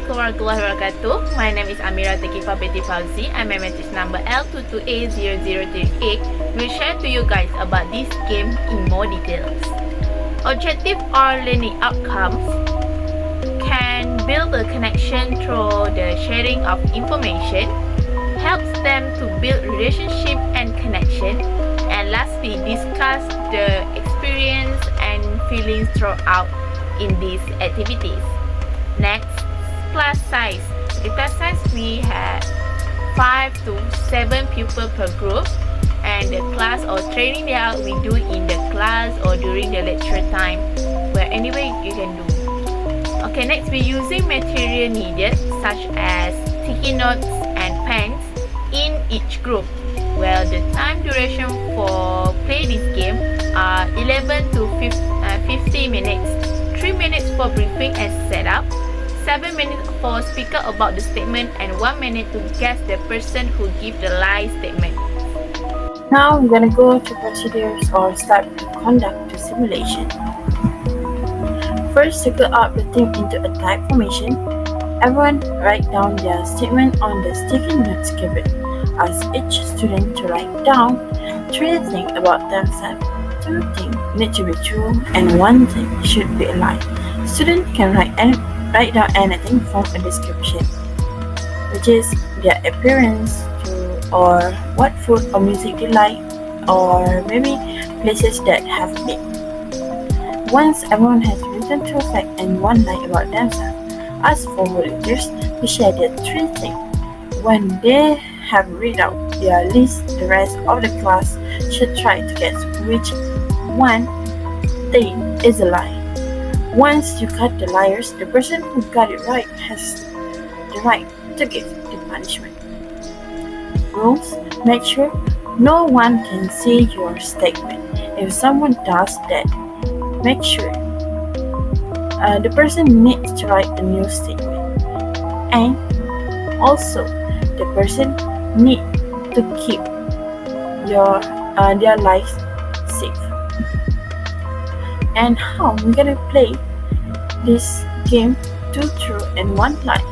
Assalamualaikum warahmatullahi wabarakatuh. My name is AMEERA THAQIFAH binti PAUZI. I'm a matrix number L22A0038. We'll share to you guys about this game in more details. Objective or learning outcomes can build a connection through the sharing of information, helps them to build relationship and connection, and lastly discuss the experience and feelings throughout in these activities. Next, class size. The class size we have 5 to 7 people per group, and the class or training that we do in the class or during the lecture time, where anyway you can do. Okay, next we're using material needed such as sticky notes and pens in each group. Well, the time duration for play this game are 11 to 50 minutes, 3 minutes for briefing and setup, 7 minutes for speaker about the statement, and 1 minute to guess the person who give the lie statement. Now I'm gonna go to procedures or start to conduct the simulation. First, circle out the team into a type formation. Everyone write down their statement on the sticky notes given. Ask each student to write down 3 things about themselves. 2 things need to be true and 1 thing should be a lie. Student can write down anything from a description, which is their appearance, or what food or music they like, or maybe places that have been. Once everyone has written 2 facts and 1 lie about themselves, ask for volunteers to share their 3 things. When they have read out their list, the rest of the class should try to guess which one thing is a lie. Once you cut the liars, the person who got it right has the right to give the punishment. Rules: make sure no one can see your statement. If someone does that, make sure the person needs to write a new statement. And also, the person needs to keep their lives safe. And how I'm gonna play this game: 2 true and 1 lie.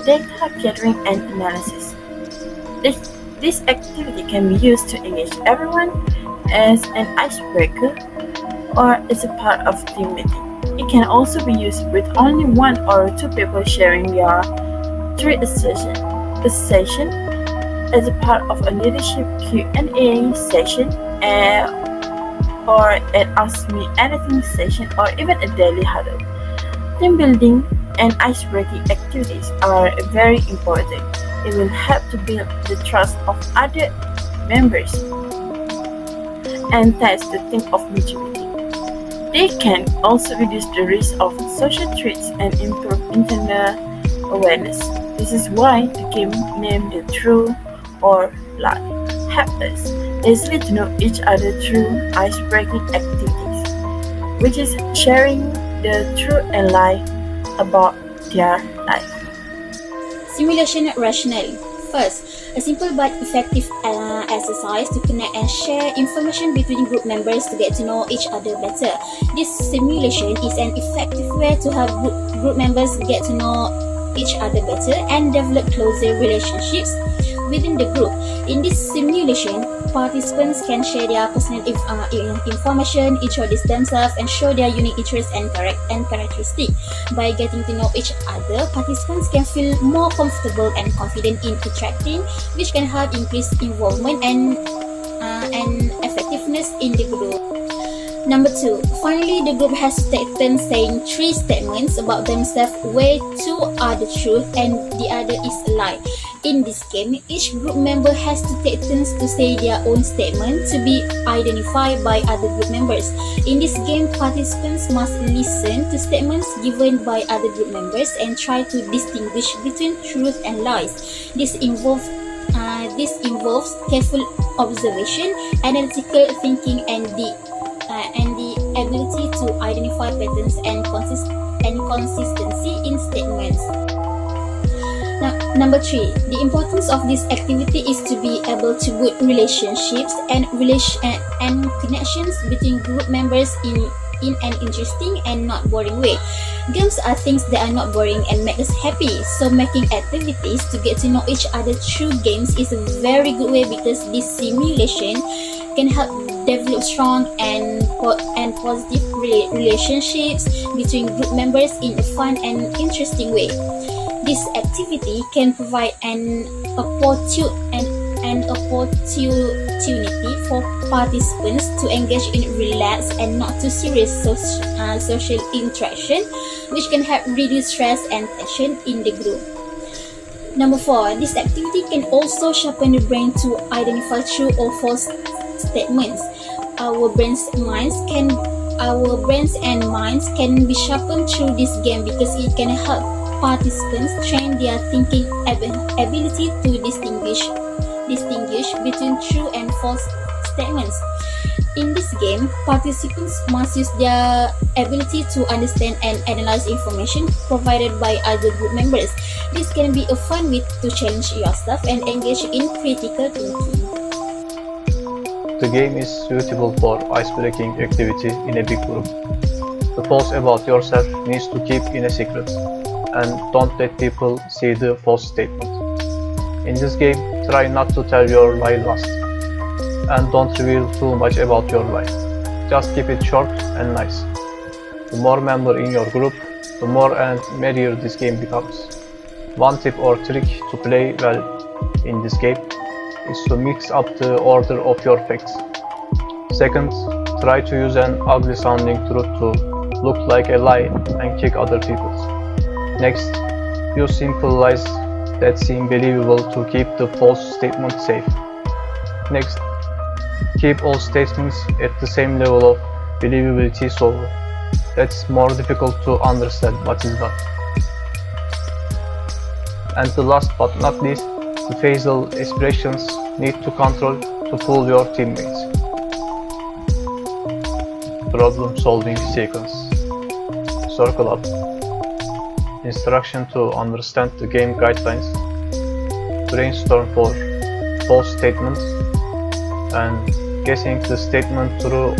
data gathering and analysis. This activity can be used to engage everyone as an icebreaker or as a part of team meeting. It can also be used with only one or two people sharing their through a session as a part of a leadership Q&A session or an Ask Me Anything session or even a daily huddle. Team building and icebreaking activities are very important. It will help to build the trust of other members and test the thing of maturity. They can also reduce the risk of social threats and improve internal awareness. This is why the game named the True or Lie helps us easily to know each other through icebreaking activities, which is sharing the truth and lie about their life. Simulation rationale. First, a simple but effective exercise to connect and share information between group members to get to know each other better. This simulation is an effective way to help group members get to know each other better and develop closer relationships within the group. In this simulation, participants can share their personal information, introduce themselves, and show their unique interests and characteristics. By getting to know each other, participants can feel more comfortable and confident in interacting, which can help increase involvement and effectiveness in the group. Number 2. Finally, the group has taken saying 3 statements about themselves where 2 are the truth and the other is a lie. In this game, each group member has to take turns to say their own statement to be identified by other group members. In this game, participants must listen to statements given by other group members and try to distinguish between truth and lies. This involves careful observation, analytical thinking, and the ability to identify patterns and consistency in statements. Now, number 3, the importance of this activity is to be able to build relationships and connections between group members in an interesting and not boring way. Games are things that are not boring and make us happy, so making activities to get to know each other through games is a very good way because this simulation can help develop strong and positive relationships between group members in a fun and interesting way. This activity can provide an opportunity for participants to engage in relaxed and not too serious social interaction, which can help reduce stress and tension in the group. Number 4, this activity can also sharpen the brain to identify true or false statements. Our brains and minds can be sharpened through this game because it can help participants train their thinking ability to distinguish between true and false statements. In this game, participants must use their ability to understand and analyze information provided by other group members. This can be a fun way to challenge yourself and engage in critical thinking. The game is suitable for icebreaking activity in a big group. The false about yourself needs to keep in a secret, and don't let people see the false statement. In this game, try not to tell your lie last, and don't reveal too much about your lie. Just keep it short and nice. The more members in your group, the more and merrier this game becomes. One tip or trick to play well in this game is to mix up the order of your facts. Second, try to use an ugly sounding truth to look like a lie and kick other people. Next, use simple lies that seem believable to keep the false statement safe. Next, keep all statements at the same level of believability so that's more difficult to understand what is what. And the last but not least, the facial expressions need to control to fool your teammates. Problem solving sequence. Circle up. Instruction to understand the game guidelines. Brainstorm for false statements and guessing the statement true